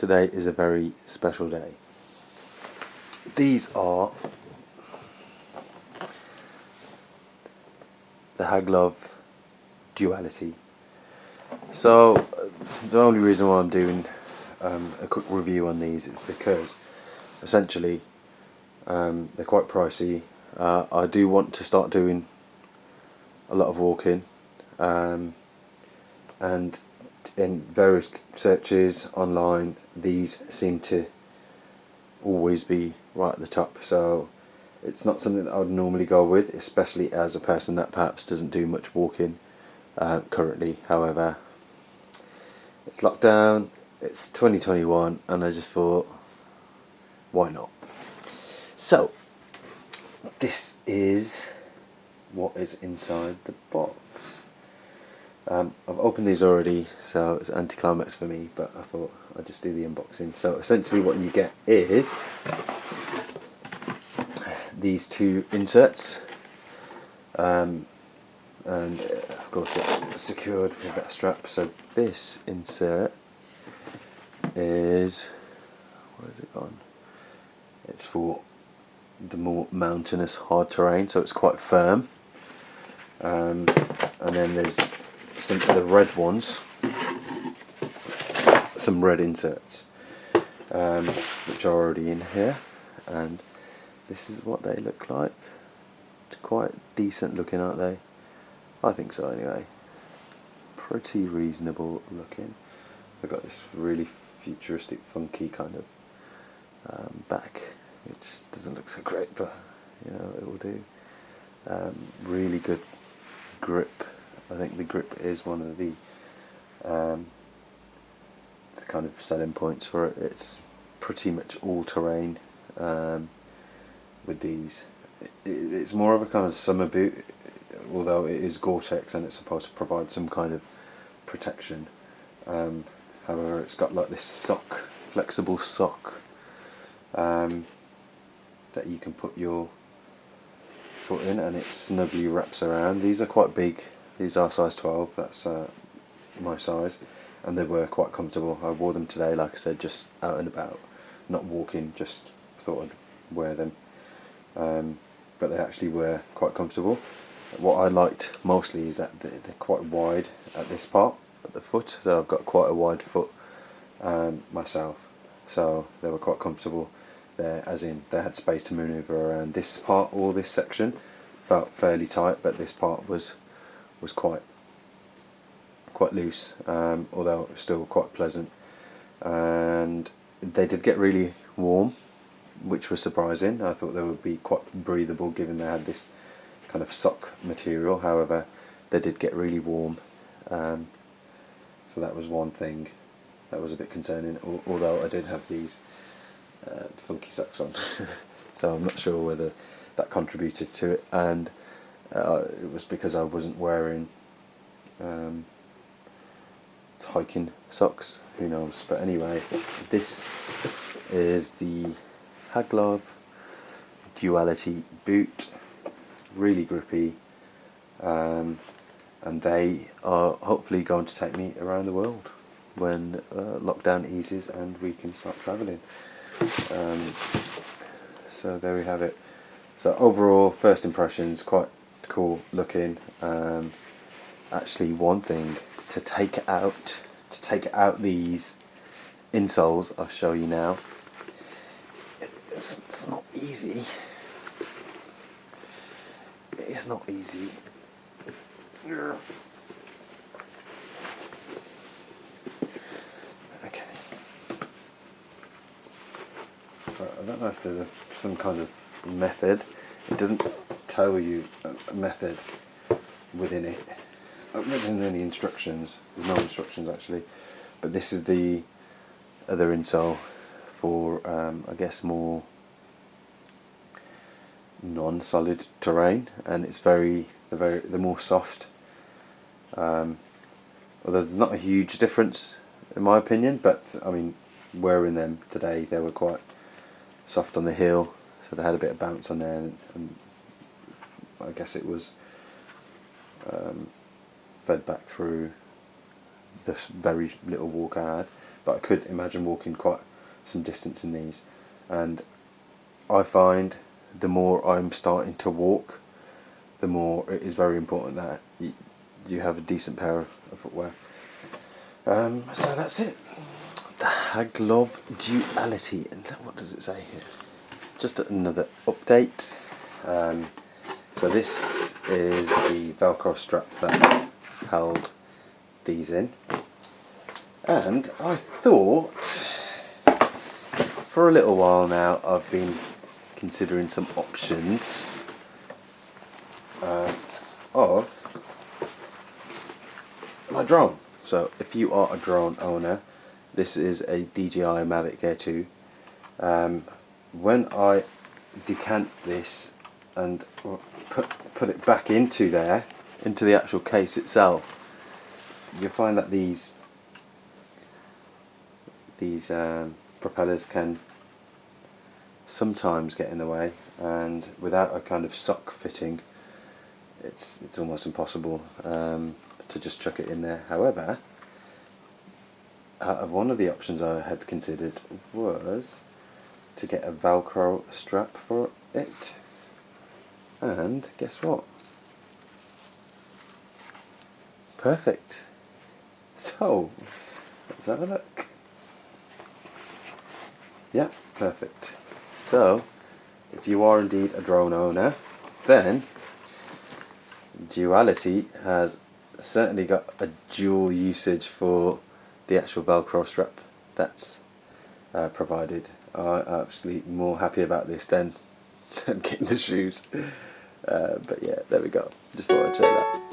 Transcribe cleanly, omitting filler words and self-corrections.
Today is a very special day. These are the Haglofs Duality. So the only reason why I'm doing a quick review on these is because essentially they're quite pricey. I do want to start doing a lot of walking, and in various searches online these seem to always be right at the top, so it's not something that I would normally go with, especially as a person that perhaps doesn't do much walking currently. However, it's lockdown, it's 2021, and I just thought, why not? So this is what is inside the box. I've opened these already, so it's anticlimax for me, but I thought I'd just do the unboxing. So essentially what you get is these two inserts, and of course it's secured with that strap. So this insert is, where has it gone? It's for the more mountainous, hard terrain, so it's quite firm. And then there's some of the red ones, some red inserts, which are already in here, and this is what they look like. Quite decent looking, aren't they? I think so anyway. Pretty reasonable looking. They've got this really futuristic, funky kind of back, which doesn't look so great, but you know, it will do. Really good grip. I think the grip is one of the kind of selling points for it. It's pretty much all terrain with these. It's more of a kind of summer boot, although it is Gore-Tex and it's supposed to provide some kind of protection. However, it's got like this sock, flexible sock, that you can put your foot in, and it snugly wraps around. These are quite big. These are size 12, that's my size, and they were quite comfortable. I wore them today, like I said, just out and about, not walking, just thought I'd wear them. But they actually were quite comfortable. What I liked mostly is that they're quite wide at this part, at the foot, so I've got quite a wide foot myself, so they were quite comfortable there, as in they had space to manoeuvre around. This part, or this section, felt fairly tight, but this part was quite loose, although it was still quite pleasant. And they did get really warm, which was surprising. I thought they would be quite breathable given they had this kind of sock material. However, they did get really warm, so that was one thing that was a bit concerning, although I did have these funky socks on so I'm not sure whether that contributed to it, and it was because I wasn't wearing hiking socks, who knows. But anyway, this is the Haglofs Duality boot, really grippy, and they are hopefully going to take me around the world when lockdown eases and we can start travelling. So there we have it. So overall, first impressions, quite cool looking. Actually, one thing to take out these insoles, I'll show you now. It's not easy. It's not easy. Okay. I don't know if there's some kind of method. It doesn't tell you a method within it. Within any instructions. There's no instructions actually. But this is the other insole for I guess more non-solid terrain, and it's the more soft. Well, there's not a huge difference in my opinion, but I mean, wearing them today, they were quite soft on the heel, so they had a bit of bounce on there, and I guess it was fed back through this very little walk I had. but I could imagine walking quite some distance in these. And I find the more I'm starting to walk, the more it is very important that you have a decent pair of footwear. So that's it. The Haglofs Duality. And what does it say here? Just another update. So this is the Velcro strap that held these in. And I thought, for a little while now, I've been considering some options of my drone. So if you are a drone owner, this is a DJI Mavic Air 2. When I decant this and put it back into there, into the actual case itself, you'll find that these propellers can sometimes get in the way, and without a kind of sock fitting, it's almost impossible to just chuck it in there. However, one of the options I had considered was to get a Velcro strap for it, and guess what? Perfect. So let's have a look. Yeah, perfect. So if you are indeed a drone owner, then Duality has certainly got a dual usage for the actual Velcro strap that's provided. I'm absolutely more happy about this than getting the shoes. But yeah, there we go. Just thought I'd share that.